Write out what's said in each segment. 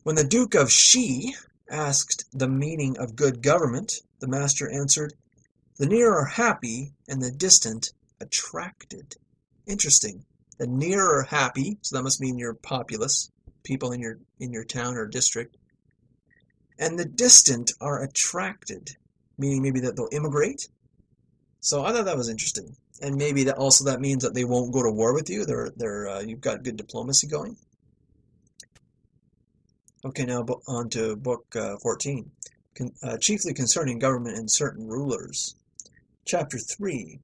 When the Duke of Xi asked the meaning of good government, the master answered, "The near are happy, and the distant attracted." Interesting. The near are happy, so that must mean your populace, people in your town or district. And the distant are attracted, meaning maybe that they'll immigrate. So I thought that was interesting. And maybe that means that they won't go to war with you. You've got good diplomacy going. Okay, now on to book 14, chiefly concerning government and certain rulers. Chapter 3,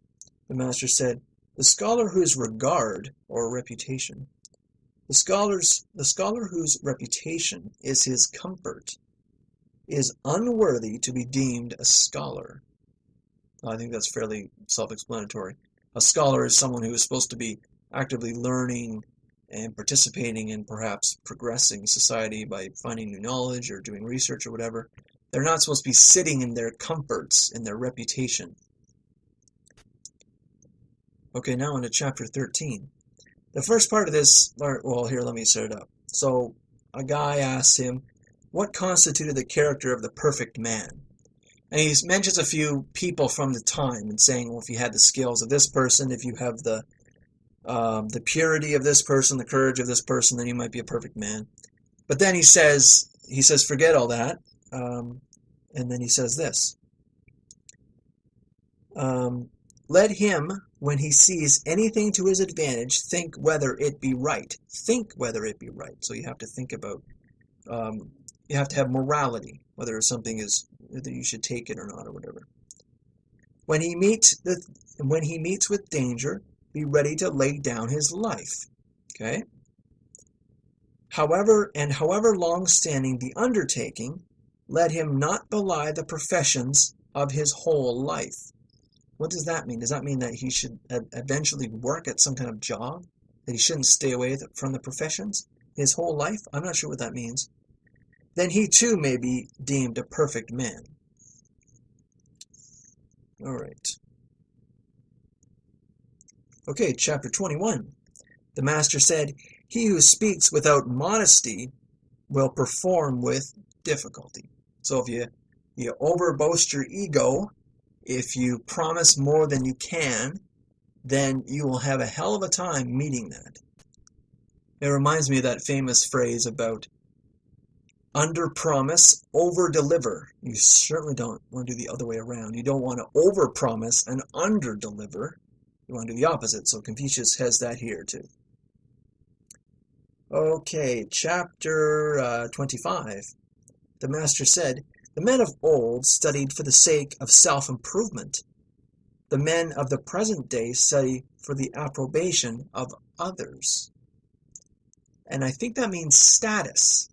the master said, "The scholar whose regard or reputation, the scholar whose reputation is his comfort, is unworthy to be deemed a scholar." I think that's fairly self-explanatory. A scholar is someone who is supposed to be actively learning and participating in perhaps progressing society by finding new knowledge or doing research or whatever. They're not supposed to be sitting in their comforts, in their reputation. Okay, now into chapter 13. The first part of this, well, here, let me set it up. So, a guy asks him, what constituted the character of the perfect man? And he mentions a few people from the time and saying, well, if you had the skills of this person, if you have the purity of this person, the courage of this person, then you might be a perfect man. But then he says, forget all that. And then he says this. Let him, when he sees anything to his advantage, think whether it be right. Think whether it be right. So you have to think about, you have to have morality, whether something is, whether you should take it or not or whatever. When he meets with danger, be ready to lay down his life. Okay? However long-standing the undertaking, let him not belie the professions of his whole life. What does that mean? Does that mean that he should eventually work at some kind of job? That he shouldn't stay away from the professions his whole life? I'm not sure what that means. Then he too may be deemed a perfect man. All right. Okay, chapter 21. The master said, "He who speaks without modesty will perform with difficulty." So if you overboast your ego, if you promise more than you can, then you will have a hell of a time meeting that. It reminds me of that famous phrase about under-promise, over-deliver. You certainly don't want to do the other way around. You don't want to over-promise and under-deliver. You want to do the opposite. So Confucius has that here too. Okay, chapter 25. The master said, "The men of old studied for the sake of self-improvement. The men of the present day study for the approbation of others." And I think that means status.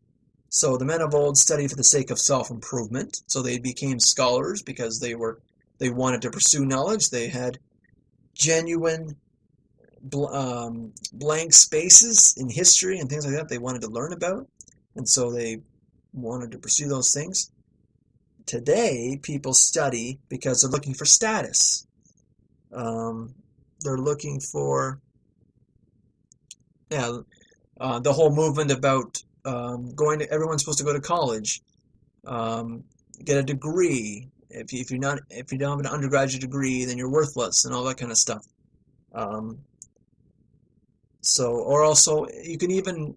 So the men of old studied for the sake of self-improvement. So they became scholars because they wanted to pursue knowledge. They had genuine blank spaces in history and things like that they wanted to learn about. And so they wanted to pursue those things. Today, people study because they're looking for status. They're looking for, the whole movement about everyone's supposed to go to college, get a degree. If you don't have an undergraduate degree, then you're worthless, and all that kind of stuff. Or also, you can even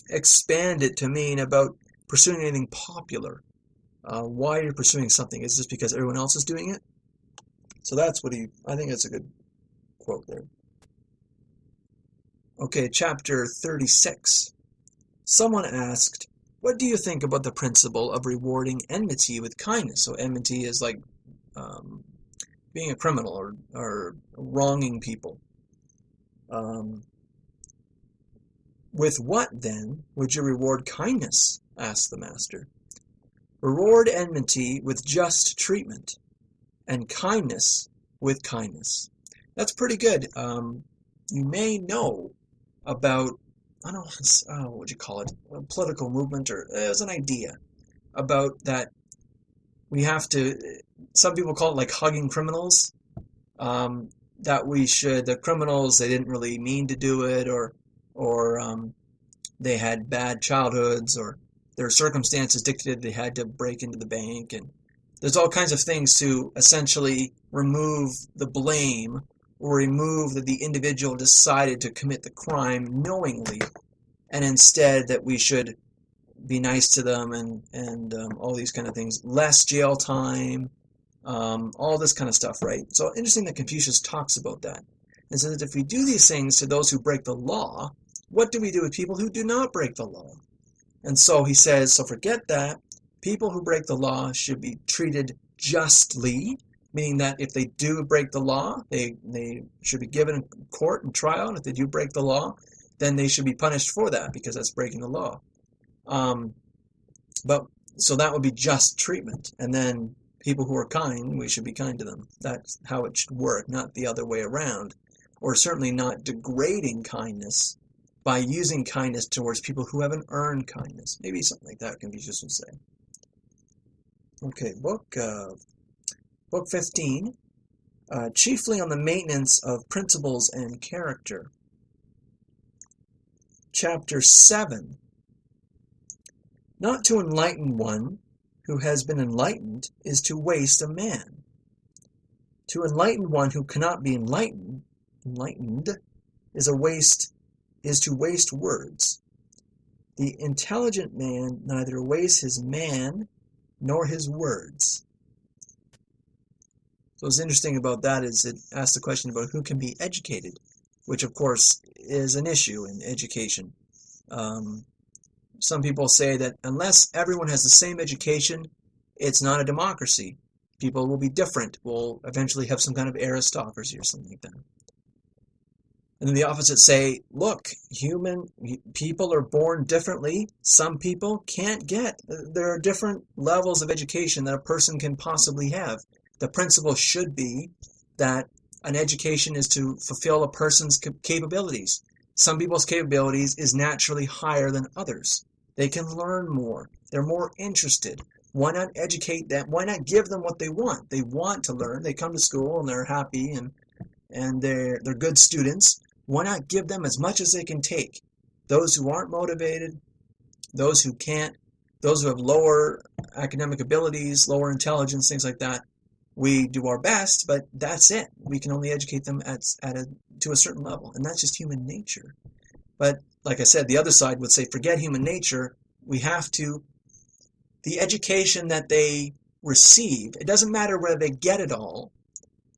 expand it to mean about pursuing anything popular. Why you're pursuing something is just because everyone else is doing it. So that's what I think that's a good quote there. Okay, chapter 36. Someone asked, "What do you think about the principle of rewarding enmity with kindness?" So enmity is like being a criminal or wronging people. "With what, then, would you reward kindness?" asked the master. "Reward enmity with just treatment, and kindness with kindness." That's pretty good. You may know about, I don't know, what would you call it, a political movement, or there's an idea about that we have to, some people call it like hugging criminals, that the criminals, they didn't really mean to do it, or they had bad childhoods, or their circumstances dictated they had to break into the bank, and there's all kinds of things to essentially remove the blame or remove that the individual decided to commit the crime knowingly, and instead that we should be nice to them and all these kind of things. Less jail time, all this kind of stuff, right? So interesting that Confucius talks about that. And says that if we do these things to those who break the law, what do we do with people who do not break the law? And so he says, so forget that. People who break the law should be treated justly, meaning that if they do break the law, they should be given court and trial, and if they do break the law, then they should be punished for that, because that's breaking the law. But so that would be just treatment. And then people who are kind, we should be kind to them. That's how it should work, not the other way around. Or certainly not degrading kindness by using kindness towards people who haven't earned kindness. Maybe something like that Confucius would say. Okay, book 15, chiefly on the maintenance of principles and character. Chapter 7, not to enlighten one who has been enlightened is to waste a man. To enlighten one who cannot be enlightened is to waste words. The intelligent man neither wastes his man nor his words. So what's interesting about that is it asks the question about who can be educated, which of course is an issue in education. Some people say that unless everyone has the same education, it's not a democracy. People will be different. We'll eventually have some kind of aristocracy or something like that. And then the opposite say, look, people are born differently. Some people can't get. There are different levels of education that a person can possibly have. The principle should be that an education is to fulfill a person's capabilities. Some people's capabilities is naturally higher than others. They can learn more. They're more interested. Why not educate them? Why not give them what they want? They want to learn. They come to school and they're happy and they're good students. Why not give them as much as they can take? Those who aren't motivated, those who can't, those who have lower academic abilities, lower intelligence, things like that, we do our best, but that's it. We can only educate them to a certain level, and that's just human nature. But like I said, the other side would say, forget human nature. We have to, the education that they receive, it doesn't matter whether they get it all,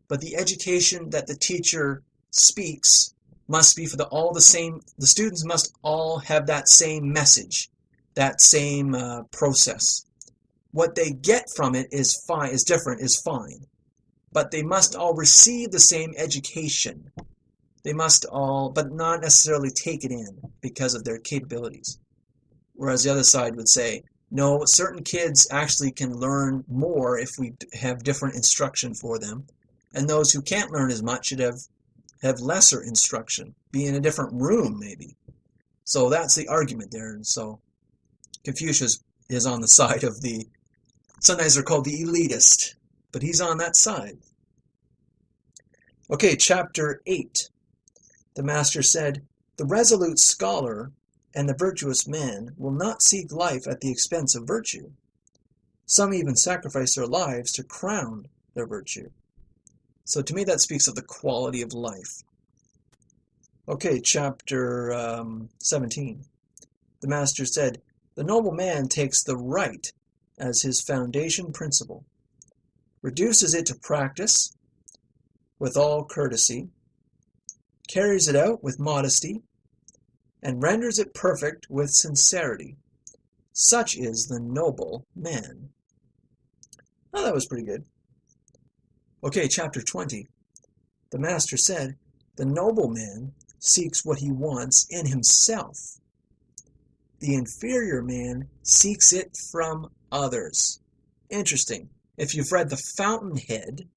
but the education that the teacher speaks must be for the students must all have that same message, that same process. What they get from it is fine, but they must all receive the same education. They must all, but not necessarily take it in because of their capabilities. Whereas the other side would say, no, certain kids actually can learn more if we have different instruction for them, and those who can't learn as much should have lesser instruction, be in a different room maybe. So that's the argument there. And so Confucius is on the side of the, sometimes they're called the elitist, but he's on that side. Okay, chapter 8. The master said, the resolute scholar and the virtuous man will not seek life at the expense of virtue. Some even sacrifice their lives to crown their virtue. So to me that speaks of the quality of life. Okay, chapter 17. The master said, the noble man takes the right as his foundation principle, reduces it to practice with all courtesy, carries it out with modesty, and renders it perfect with sincerity. Such is the noble man. Oh, that was pretty good. Okay, chapter 20. The master said, the noble man seeks what he wants in himself. The inferior man seeks it from others. Interesting. If you've read The Fountainhead,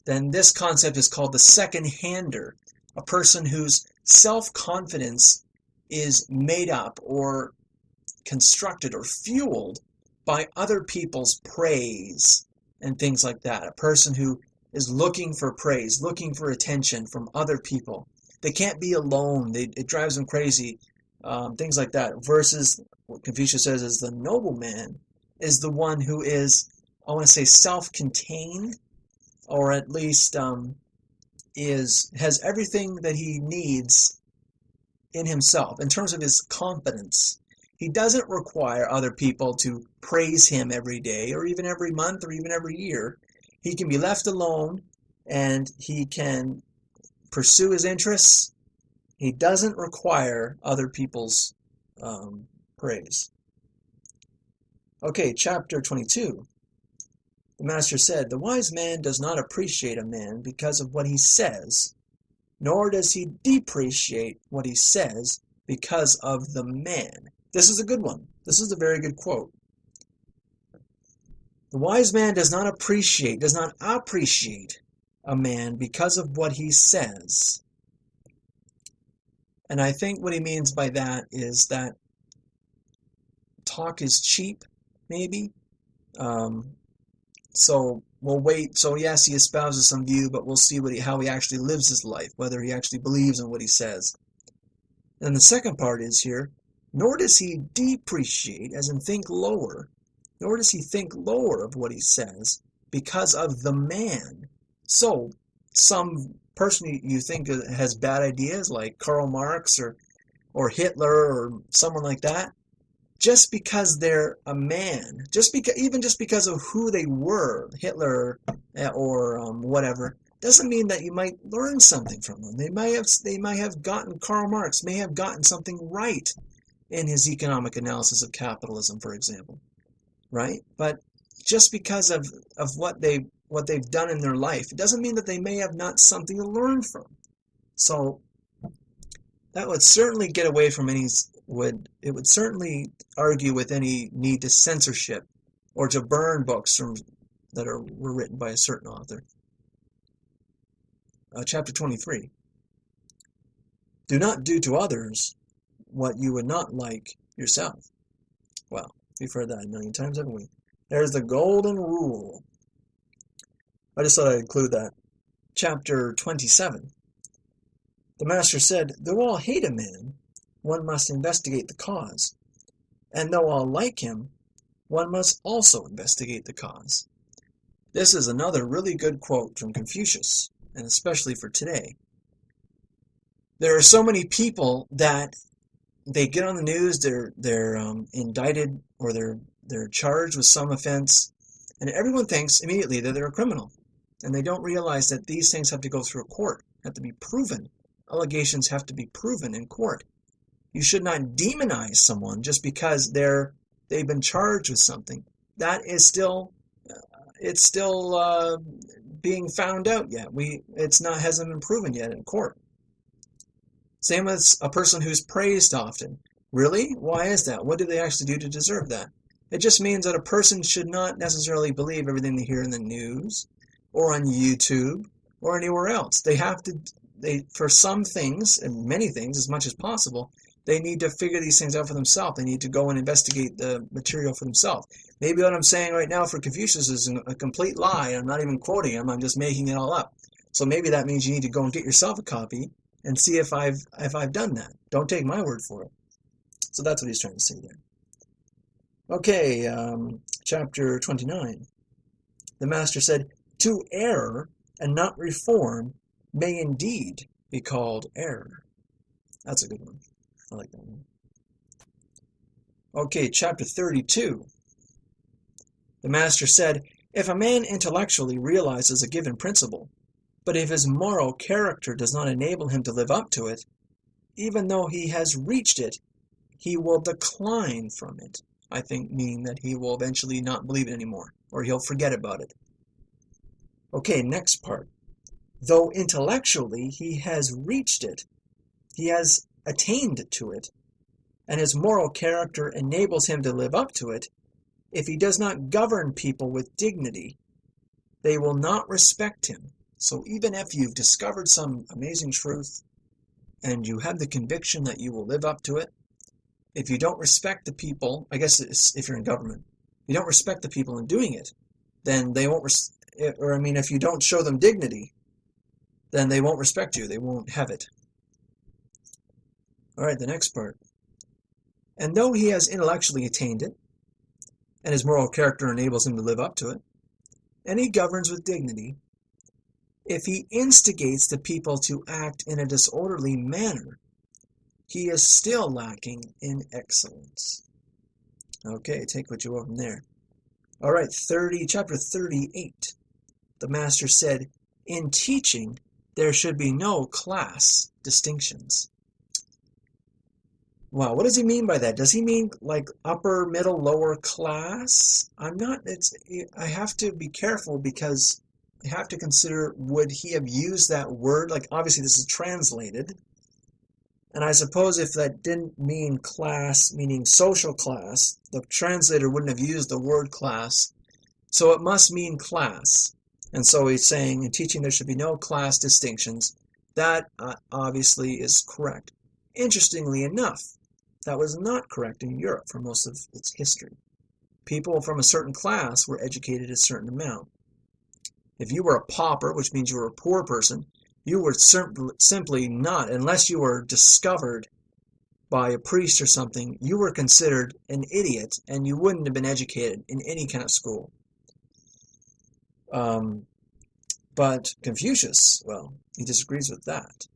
then this concept is called the second-hander, a person whose self-confidence is made up or constructed or fueled by other people's praise and things like that. A person who is looking for praise, looking for attention from other people. They can't be alone. It drives them crazy things like that, versus what Confucius says is the noble man is the one who is, I want to say, self-contained, or at least has everything that he needs in himself in terms of his competence. He doesn't require other people to praise him every day, or even every month, or even every year. He can be left alone, and he can pursue his interests. He doesn't require other people's praise. Okay, chapter 22. The master said, "The wise man does not appreciate a man because of what he says, nor does he depreciate what he says because of the man." This is a good one. This is a very good quote. The wise man does not appreciate a man because of what he says. And I think what he means by that is that talk is cheap, maybe. So we'll wait. So yes, he espouses some view, but we'll see how he actually lives his life, whether he actually believes in what he says. And the second part is here, nor does he depreciate, as in think lower, nor does he think lower of what he says because of the man. So some person you think has bad ideas, like Karl Marx or Hitler or someone like that, just because they're a man, even just because of who they were, Hitler or whatever, doesn't mean that you might learn something from them. They might have gotten, Karl Marx may have gotten something right in his economic analysis of capitalism, for example, right? But just because of what they've done in their life, it doesn't mean that they may have not something to learn from. So that would certainly get away from it would certainly argue with any need to censorship or to burn books that were written by a certain author. Chapter 23. Do not do to others what you would not like yourself. Well, we've heard that a million times, haven't we? There's the golden rule. I just thought I'd include that. Chapter 27. The master said, "Though all hate a man, one must investigate the cause. And though all like him, one must also investigate the cause." This is another really good quote from Confucius, and especially for today. There are so many people that they get on the news, they're indicted, or they're charged with some offense, and everyone thinks immediately that they're a criminal. And they don't realize that these things have to go through a court, have to be proven. Allegations have to be proven in court. You should not demonize someone just because they've been charged with something. That is still being found out yet. Hasn't been proven yet in court. Same with a person who's praised often. Really? Why is that? What do they actually do to deserve that? It just means that a person should not necessarily believe everything they hear in the news or on YouTube or anywhere else. For some things, and many things, as much as possible, they need to figure these things out for themselves. They need to go and investigate the material for themselves. Maybe what I'm saying right now for Confucius is a complete lie. I'm not even quoting him. I'm just making it all up. So maybe that means you need to go and get yourself a copy and see if I've done that. Don't take my word for it. So that's what he's trying to say there. Okay, chapter 29. The master said, "To err and not reform may indeed be called error." That's a good one. I like that one. Okay, chapter 32. The master said, "If a man intellectually realizes a given principle, but if his moral character does not enable him to live up to it, even though he has reached it, he will decline from it." I think meaning that he will eventually not believe it anymore, or he'll forget about it. Okay, next part. Though intellectually he has reached it, he has attained to it, and his moral character enables him to live up to it, if he does not govern people with dignity, they will not respect him. So even if you've discovered some amazing truth, and you have the conviction that you will live up to it, if you don't respect the people, I guess if you're in government, you don't respect the people in doing it, then they won't, if you don't show them dignity, then they won't respect you. They won't have it. All right, the next part. And though he has intellectually attained it, and his moral character enables him to live up to it, and he governs with dignity, if he instigates the people to act in a disorderly manner, he is still lacking in excellence. Okay, take what you will from there. All right, chapter 38. The master said, in teaching, there should be no class distinctions. Wow, what does he mean by that? Does he mean like upper, middle, lower class? I have to be careful because I have to consider, would he have used that word? Like, obviously this is translated. And I suppose if that didn't mean class, meaning social class, the translator wouldn't have used the word class. So it must mean class. And so he's saying, in teaching there should be no class distinctions. That obviously is correct. Interestingly enough, that was not correct in Europe for most of its history. People from a certain class were educated a certain amount. If you were a pauper, which means you were a poor person, you were simply not, unless you were discovered by a priest or something, you were considered an idiot and you wouldn't have been educated in any kind of school. But Confucius, well, he disagrees with that.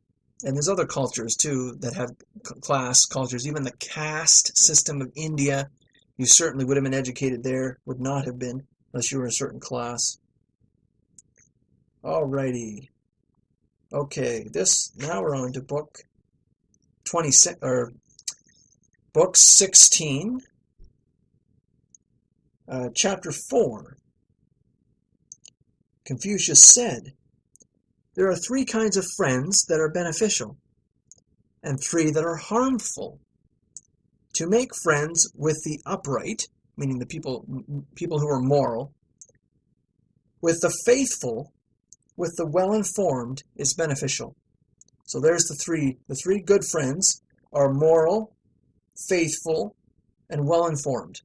And there's other cultures too that have class cultures. Even the caste system of India, you certainly would have been educated there, would not have been unless you were in a certain class. Alrighty. Okay, now we're on to book 26 or book 16, chapter 4. Confucius said, there are 3 kinds of friends that are beneficial, and 3 that are harmful. To make friends with the upright, meaning the people who are moral, with the faithful, with the well-informed is beneficial. So there's the three. The 3 good friends are moral, faithful, and well-informed.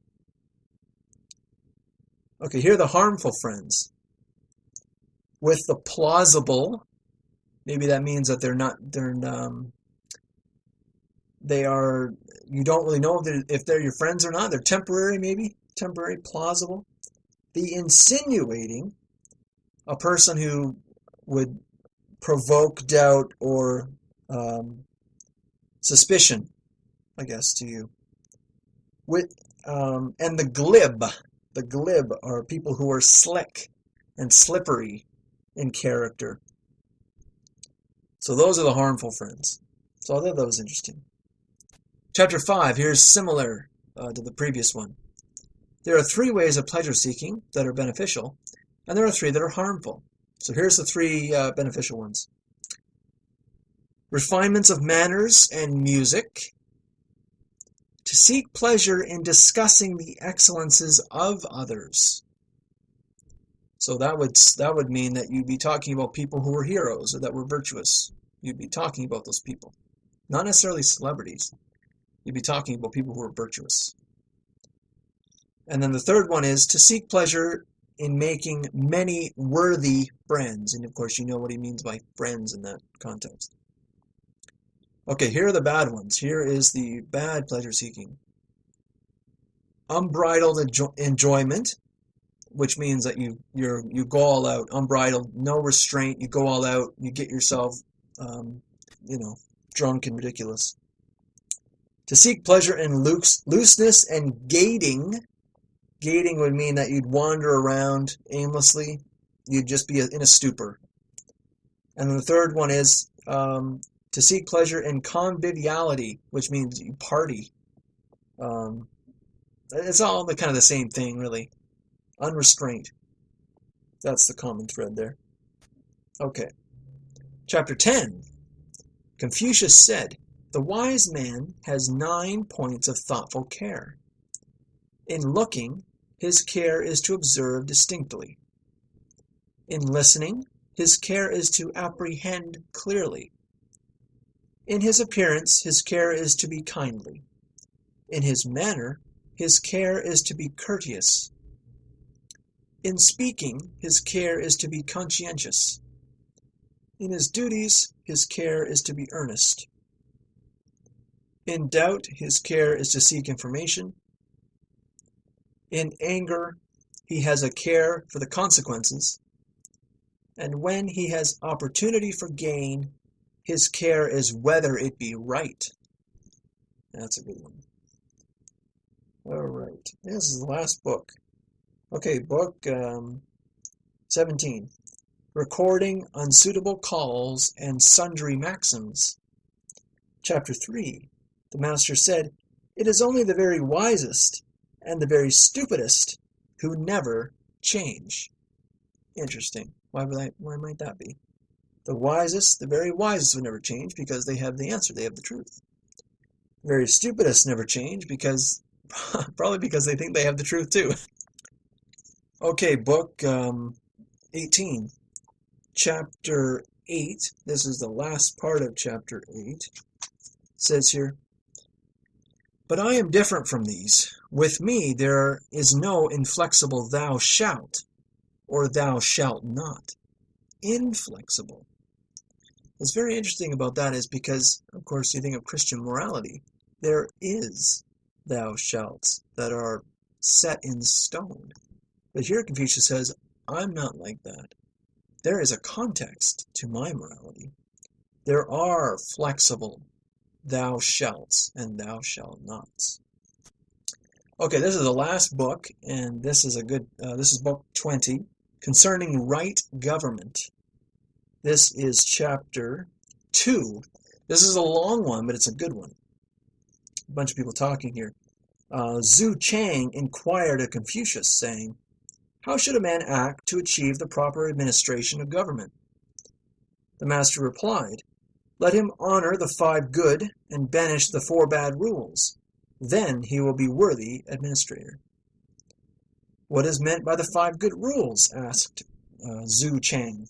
Okay, here are the harmful friends. With the plausible, maybe that means that you don't really know if they're your friends or not. They're temporary, maybe. Temporary, plausible. The insinuating, a person who would provoke doubt or suspicion, I guess, to you. And the glib. The glib are people who are slick and slippery in character. So those are the harmful friends. So I thought that was interesting. Chapter 5, here's similar to the previous one. There are 3 ways of pleasure seeking that are beneficial, and there are 3 that are harmful. So here's the 3 beneficial ones. Refinements of manners and music. To seek pleasure in discussing the excellences of others. So that would mean that you'd be talking about people who were heroes or that were virtuous. You'd be talking about those people. Not necessarily celebrities. You'd be talking about people who are virtuous. And then the 3rd one is to seek pleasure in making many worthy friends. And of course you know what he means by friends in that context. Okay, here are the bad ones. Here is the bad pleasure seeking. Unbridled enjoyment, which means that you go all out, unbridled, no restraint, you go all out, you get yourself, drunk and ridiculous. To seek pleasure in looseness and gating. Gating would mean that you'd wander around aimlessly, you'd just be in a stupor. And then the 3rd one is to seek pleasure in conviviality, which means you party. It's all kind of the same thing, really. Unrestrained. That's the common thread there. Okay. Chapter 10. Confucius said, the wise man has 9 points of thoughtful care. In looking, his care is to observe distinctly. In listening, his care is to apprehend clearly. In his appearance, his care is to be kindly. In his manner, his care is to be courteous. In speaking, his care is to be conscientious. In his duties, his care is to be earnest. In doubt, his care is to seek information. In anger, he has a care for the consequences. And when he has opportunity for gain, his care is whether it be right. That's a good one. All right, this is the last book. Okay, book 17. Recording unsuitable calls and sundry maxims. Chapter 3. The Master said, "It is only the very wisest and the very stupidest who never change." Interesting. Why might that be? The wisest, the very wisest would never change because they have the answer, they have the truth. The very stupidest never change because probably because they think they have the truth too. Okay, book 18. Chapter 8. This is the last part of chapter 8. It says here, "But I am different from these. With me there is no inflexible thou shalt, or thou shalt not." Inflexible. What's very interesting about that is because, of course, you think of Christian morality. There is thou shalts that are set in stone. But here Confucius says, I'm not like that. There is a context to my morality. There are flexible thou shalts and thou shalt nots. Okay, this is the last book, and this is this is book 20, concerning right government. This is chapter 2. This is a long one, but it's a good one. A bunch of people talking here. Zhu Chang inquired of Confucius, saying, "How should a man act to achieve the proper administration of government?" The master replied, "Let him honor the 5 good and banish the 4 bad rules. Then he will be worthy administrator." "What is meant by the 5 good rules?" asked Zhu Chang.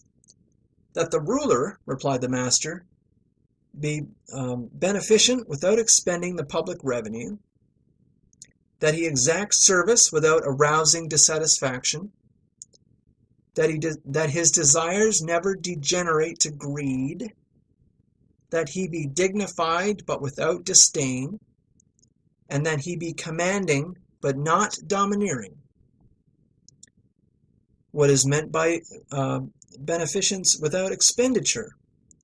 "That the ruler," replied the master, "be beneficent without expending the public revenue, that he exact service without arousing dissatisfaction, that his desires never degenerate to greed, that he be dignified but without disdain, and that he be commanding but not domineering." "What is meant by beneficence without expenditure?"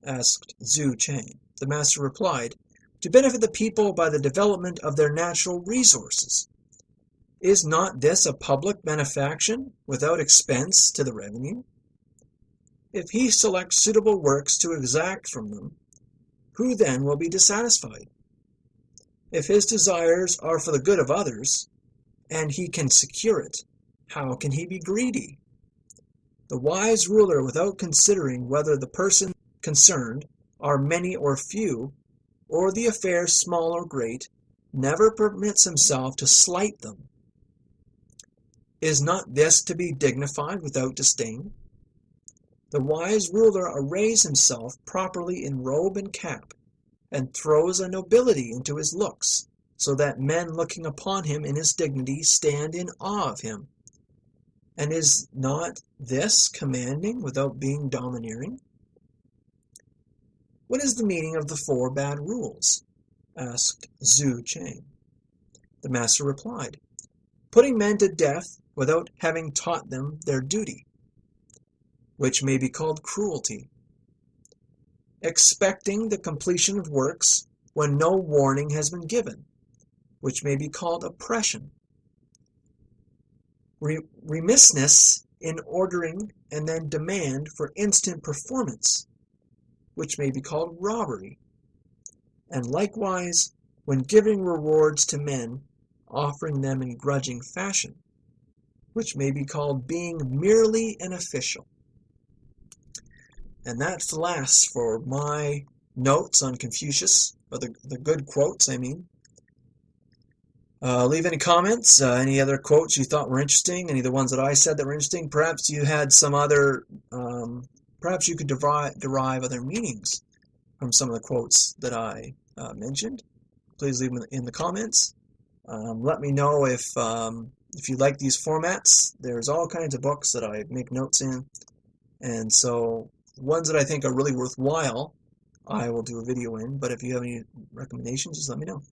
asked Zhu Chang. The master replied, "To benefit the people by the development of their natural resources. Is not this a public benefaction without expense to the revenue? If he selects suitable works to exact from them, who then will be dissatisfied? If his desires are for the good of others, and he can secure it, how can he be greedy? The wise ruler, without considering whether the persons concerned are many or few, or the affair small or great, never permits himself to slight them. Is not this to be dignified without disdain? The wise ruler arrays himself properly in robe and cap, and throws a nobility into his looks, so that men looking upon him in his dignity stand in awe of him. And is not this commanding without being domineering?" "What is the meaning of the 4 bad rules?" asked Zhu Chang. The master replied, "Putting men to death without having taught them their duty, which may be called cruelty. Expecting the completion of works when no warning has been given, which may be called oppression. Remissness in ordering and then demand for instant performance, which may be called robbery. And likewise, when giving rewards to men, offering them in grudging fashion, which may be called being merely an official." And that's the last for my notes on Confucius, or the good quotes, I mean. Leave any comments, any other quotes you thought were interesting, any of the ones that I said that were interesting. Perhaps you had some other, perhaps you could derive other meanings from some of the quotes that I mentioned. Please leave them in the comments. Let me know if you like these formats. There's all kinds of books that I make notes in, and so ones that I think are really worthwhile I will do a video in, but if you have any recommendations, just let me know.